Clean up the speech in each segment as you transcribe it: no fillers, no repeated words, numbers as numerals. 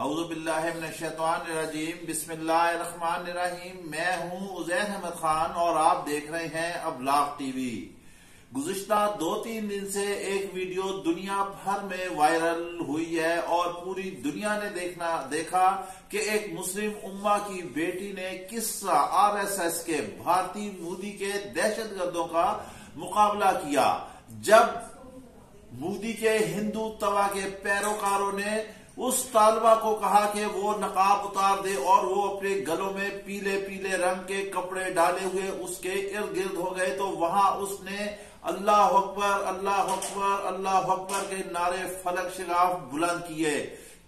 اعوذ باللہ من الشیطان الرجیم بسم اللہ الرحمن الرحیم۔ میں ہوں عزیر احمد خان اور آپ دیکھ رہے ہیں ابلاغ ٹی وی۔ گزشتہ 2-3 دن سے ایک ویڈیو دنیا بھر میں وائرل ہوئی ہے اور پوری دنیا نے دیکھا کہ ایک مسلم امہ کی بیٹی نے کس طرح RSS کے بھارتی مودی کے دہشت گردوں کا مقابلہ کیا، جب مودی کے ہندو توا کے پیروکاروں نے اس طالبہ کو کہا کہ وہ نقاب اتار دے اور وہ اپنے گلوں میں پیلے پیلے رنگ کے کپڑے ڈالے ہوئے اس کے ارد گرد ہو گئے تو وہاں اس نے اللہ اکبر اللہ اکبر اللہ اکبر کے نعرے فلک شگاف بلند کیے۔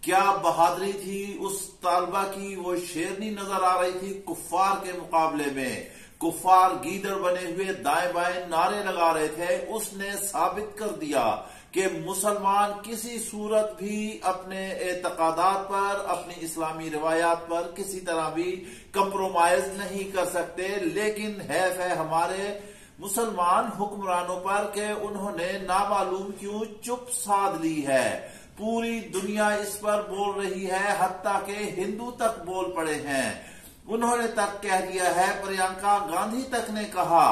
کیا بہادری تھی اس طالبہ کی، وہ شیرنی نظر آ رہی تھی کفار کے مقابلے میں۔ کفار گیدڑ بنے ہوئے دائیں بائیں نعرے لگا رہے تھے۔ اس نے ثابت کر دیا کہ مسلمان کسی صورت بھی اپنے اعتقادات پر، اپنی اسلامی روایات پر کسی طرح بھی کمپرومائز نہیں کر سکتے، لیکن حیف ہے ہمارے مسلمان حکمرانوں پر کہ انہوں نے نامعلوم کیوں چپ سادھ لی ہے۔ پوری دنیا اس پر بول رہی ہے، حتیٰ کہ ہندو تک بول پڑے ہیں۔ انہوں نے تک کہہ دیا ہے، پرینکا گاندھی تک نے کہا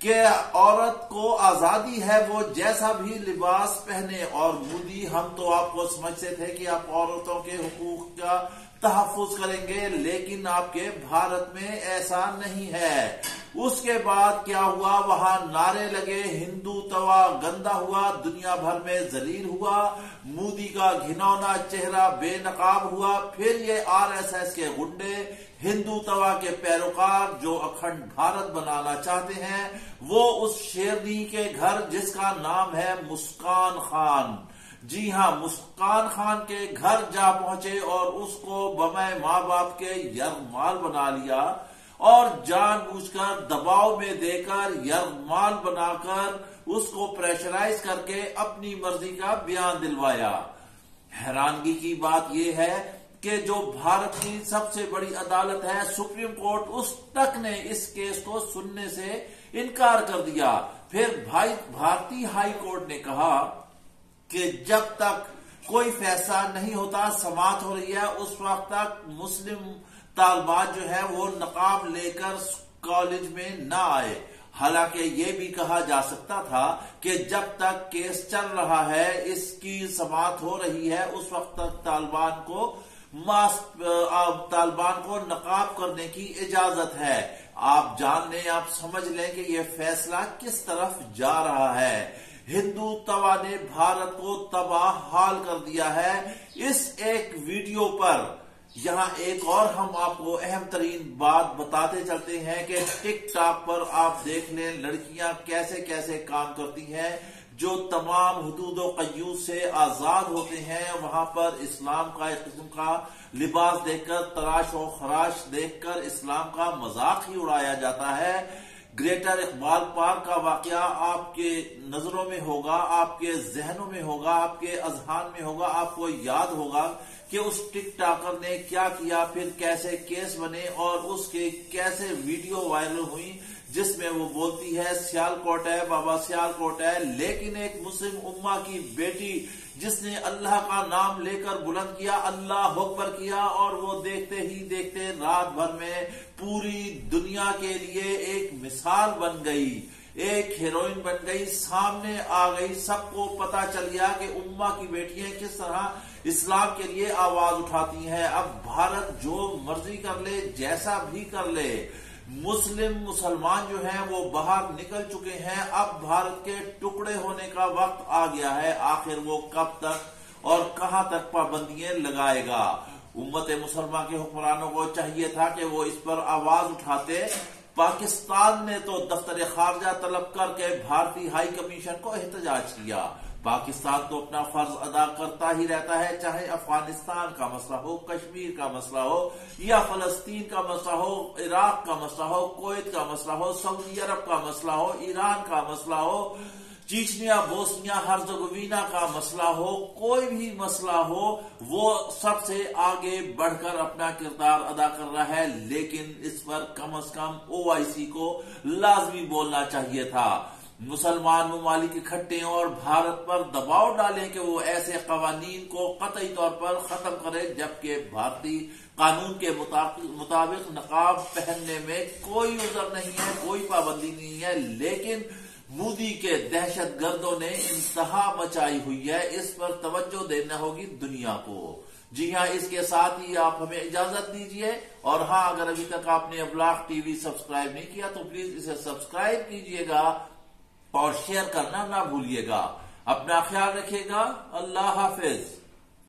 کہ عورت کو آزادی ہے وہ جیسا بھی لباس پہنے، اور مودی ہم تو آپ کو سمجھتے تھے کہ آپ عورتوں کے حقوق کا تحفظ کریں گے، لیکن آپ کے بھارت میں ایسا نہیں ہے۔ اس کے بعد کیا ہوا، وہاں نعرے لگے، ہندو توا گندا ہوا، دنیا بھر میں ذلیل ہوا، مودی کا گھنونا چہرہ بے نقاب ہوا۔ پھر یہ RSS کے گنڈے، ہندو توا کے پیروکار جو اکھنڈ بھارت بنانا چاہتے ہیں، وہ اس شیرنی کے گھر جس کا نام ہے مسکان خان، جی ہاں مسکان خان کے گھر جا پہنچے اور اس کو بمائے ماں باپ کے یرغمال بنا لیا اور جان بوجھ کر دباؤ میں دے کر یرغمال بنا کر اس کو پریشرائز کر کے اپنی مرضی کا بیان دلوایا۔ حیرانگی کی بات یہ ہے کہ جو بھارت کی سب سے بڑی عدالت ہے سپریم کورٹ، اس تک نے اس کیس کو سننے سے انکار کر دیا۔ پھر بھارتی ہائی کورٹ نے کہا کہ جب تک کوئی فیصلہ نہیں ہوتا، سماعت ہو رہی ہے، اس وقت تک مسلم طالبات جو ہے وہ نقاب لے کر کالج میں نہ آئے۔ حالانکہ یہ بھی کہا جا سکتا تھا کہ جب تک کیس چل رہا ہے، اس کی سماعت ہو رہی ہے، اس وقت تک طالبان کو نقاب کرنے کی اجازت ہے۔ آپ جان لیں، آپ سمجھ لیں کہ یہ فیصلہ کس طرف جا رہا ہے۔ ہندو توا نے بھارت کو تباہ حال کر دیا ہے۔ اس ایک ویڈیو پر یہاں ایک اور ہم آپ کو اہم ترین بات بتاتے چلتے ہیں کہ ٹک ٹاک پر آپ دیکھ لیں لڑکیاں کیسے کیسے کام کرتی ہیں، جو تمام حدود و قیود سے آزاد ہوتے ہیں۔ وہاں پر اسلام کا ایک قسم کا لباس دیکھ کر، تراش و خراش دیکھ کر اسلام کا مذاق ہی اڑایا جاتا ہے۔ گریٹر اقبال پارک کا واقعہ آپ کے نظروں میں ہوگا، آپ کے ذہنوں میں ہوگا، آپ کے اذہان میں ہوگا، آپ کو یاد ہوگا کہ اس ٹک ٹاکر نے کیا کیا، پھر کیسے کیس بنے اور اس کے کیسے ویڈیو وائرل ہوئی جس میں وہ بولتی ہے سیال کوٹ ہے، بابا سیال کوٹ ہے، لیکن ایک مسلم امہ کی بیٹی جس نے اللہ کا نام لے کر بلند کیا، اللہ اکبر کیا، اور وہ دیکھتے ہی دیکھتے رات بھر میں پوری دنیا کے لیے ایک مثال بن گئی، ایک ہیروئن بن گئی، سامنے آ گئی، سب کو پتا چل گیا کہ امہ کی بیٹیاں کس طرح اسلام کے لیے آواز اٹھاتی ہیں۔ اب بھارت جو مرضی کر لے، جیسا بھی کر لے، مسلمان جو ہیں وہ باہر نکل چکے ہیں۔ اب بھارت کے ٹکڑے ہونے کا وقت آ گیا ہے۔ آخر وہ کب تک اور کہاں تک پابندیاں لگائے گا؟ امت مسلمہ کے حکمرانوں کو چاہیے تھا کہ وہ اس پر آواز اٹھاتے۔ پاکستان نے تو دفتر خارجہ طلب کر کے بھارتی ہائی کمیشن کو احتجاج کیا۔ پاکستان تو اپنا فرض ادا کرتا ہی رہتا ہے، چاہے افغانستان کا مسئلہ ہو، کشمیر کا مسئلہ ہو، یا فلسطین کا مسئلہ ہو، عراق کا مسئلہ ہو، کویت کا مسئلہ ہو، سعودی عرب کا مسئلہ ہو، ایران کا مسئلہ ہو، چیچنیا بوسنیا ہرزگوینا کا مسئلہ ہو، کوئی بھی مسئلہ ہو، وہ سب سے آگے بڑھ کر اپنا کردار ادا کر رہا ہے۔ لیکن اس پر کم از کم OIC کو لازمی بولنا چاہیے تھا۔ مسلمان ممالک اکٹھے ہوں اور بھارت پر دباؤ ڈالیں کہ وہ ایسے قوانین کو قطعی طور پر ختم کرے، جبکہ بھارتی قانون کے مطابق نقاب پہننے میں کوئی عذر نہیں ہے، کوئی پابندی نہیں ہے، لیکن مودی کے دہشت گردوں نے انتہا مچائی ہوئی ہے، اس پر توجہ دینا ہوگی دنیا کو۔ جی ہاں، اس کے ساتھ ہی آپ ہمیں اجازت دیجئے، اور ہاں اگر ابھی تک آپ نے ابلاغ ٹی وی سبسکرائب نہیں کیا تو پلیز اسے سبسکرائب کیجئے گا اور شیئر کرنا نہ بھولیے گا۔ اپنا خیال رکھیے گا۔ اللہ حافظ۔